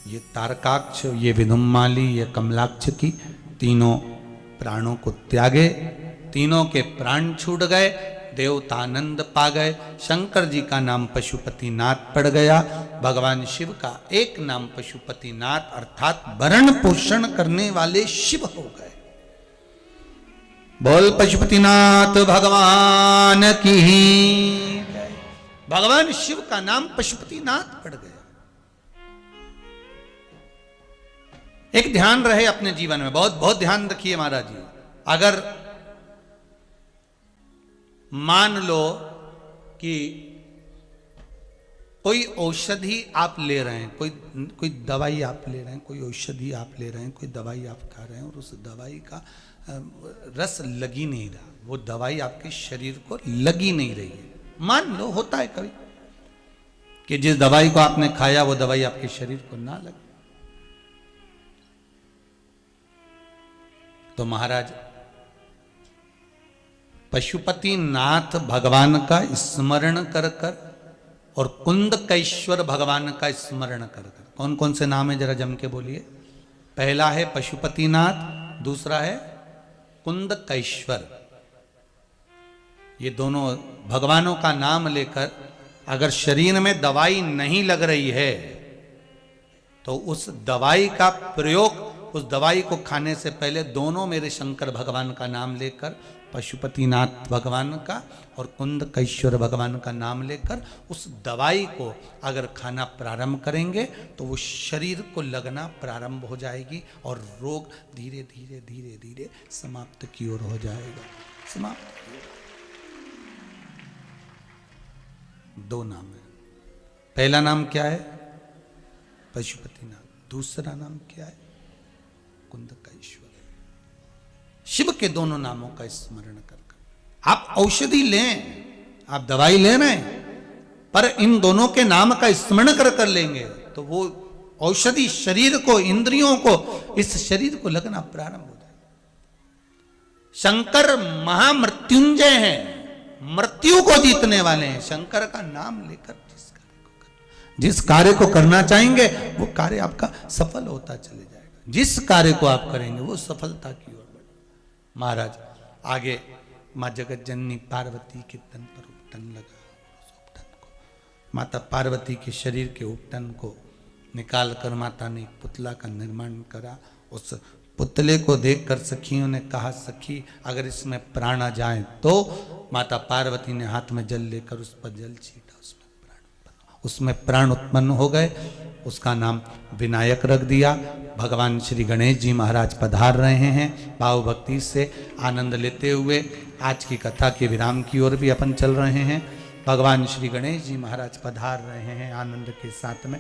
ये तारकाक्ष, ये विधुमाली, ये कमलाक्ष की तीनों प्राणों को त्यागे, तीनों के प्राण छूट गए, देवतानंद पा गए। शंकर जी का नाम पशुपतिनाथ पड़ गया। भगवान शिव का एक नाम पशुपतिनाथ अर्थात भरण पोषण करने वाले शिव हो गए। बोल पशुपतिनाथ भगवान की। भगवान शिव का नाम पशुपतिनाथ पड़ गया। एक ध्यान रहे अपने जीवन में, बहुत बहुत ध्यान रखिए महाराज जी। अगर मान लो कि कोई औषधि आप ले रहे हैं, कोई दवाई आप ले रहे हैं, कोई औषधि आप ले रहे हैं, कोई दवाई आप खा रहे हैं और उस दवाई का रस लगी नहीं रहा, वो दवाई आपके शरीर को लगी नहीं रही है। मान लो होता है कभी कि जिस दवाई को आपने खाया वो दवाई आपके शरीर को ना लगे, तो महाराज पशुपतिनाथ भगवान का स्मरण कर कर और कुंदकेश्वर भगवान का स्मरण कर कर, कौन कौन से नाम है जरा जम के बोलिए। पहला है पशुपतिनाथ, दूसरा है कुंदकेश्वर। ये दोनों भगवानों का नाम लेकर अगर शरीर में दवाई नहीं लग रही है तो उस दवाई का प्रयोग, उस दवाई को खाने से पहले दोनों मेरे शंकर भगवान का नाम लेकर, पशुपतिनाथ भगवान का और कुंदकेश्वर भगवान का नाम लेकर उस दवाई को अगर खाना प्रारंभ करेंगे तो वो शरीर को लगना प्रारंभ हो जाएगी और रोग धीरे धीरे धीरे धीरे समाप्त की ओर हो जाएगा। समाप्त। दो नाम है, पहला नाम क्या है पशुपतिनाथ, दूसरा नाम क्या है कुंदकेश्वर। शिव के दोनों नामों का स्मरण कर कर आप औषधि लें, आप दवाई ले रहे हैं, पर इन दोनों के नाम का स्मरण कर कर लेंगे तो वो औषधि शरीर को, इंद्रियों को, इस शरीर को लगना प्रारंभ हो जाए। शंकर महामृत्युंजय हैं, मृत्यु को जीतने वाले हैं। शंकर का नाम लेकर जिस कार्य को करना चाहेंगे वो कार्य आपका सफल होता चले जाएगा। जिस कार्य को आप करेंगे वो सफलता की ओर बढ़े। महाराज आगे माँ जगत जननी पार्वती के तन पर उपटन लगा, उस उपटन को, माता पार्वती के शरीर के उपटन को निकाल कर माता ने एक पुतला का निर्माण करा। उस पुतले को देखकर सखियों ने कहा, सखी अगर इसमें प्राण आ जाए तो। माता पार्वती ने हाथ में जल लेकर उस पर जल छीटा, उसमें प्राण उत्पन्न हो गए। उसका नाम विनायक रख दिया। भगवान श्री गणेश जी महाराज पधार रहे हैं। भाव भक्ति से आनंद लेते हुए आज की कथा के विराम की ओर भी अपन चल रहे हैं। भगवान श्री गणेश जी महाराज पधार रहे हैं आनंद के साथ में।